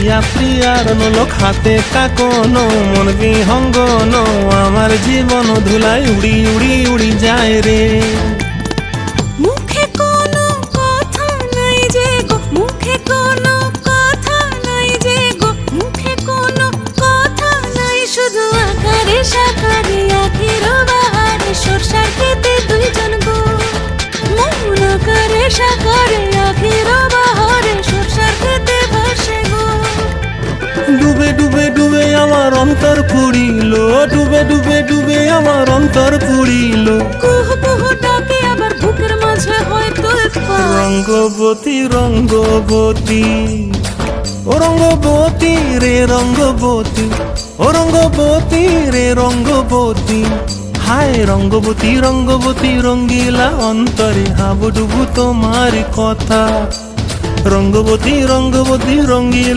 প্রিয়া প্রিয়ার নোলক হাতে কাকনো মন বিহঙ্গন আমার জীবন ধুলায় উড়ি উড়ি উড়ি যায় রে। মুখে কোনো কথা নাই যে গো, মুখে কোনো কথা নাই যে গো, মুখে কোনো কথা নাই, শুধু আকারে সাকারে আখির বাহারে সরষার খেতে দুইজন গো। মন আকারে সাকারে আখির বাহারে সরষার খেতে ভাসে গো। ডুবে ডুবে ডুবে আমার অন্তর পুড়িল, ডুবে ডুবে ডুবে আমার অন্তর পুড়িল। কুহু কুহু ডাকে আবার বুকের মাঝে হয় তোলপাড়। রঙ্গবতী রঙ্গবতী ও রঙ্গবতী রে রঙ্গবতী, ও রঙ্গবতী রে রঙ্গবতী। হায় রঙ্গবতী রঙ্গবতী রঙ্গিলা অন্তরে হাবুডুবু তোমার কথা। রঙ্গবতী রঙ্গবতী রঙ্গিলা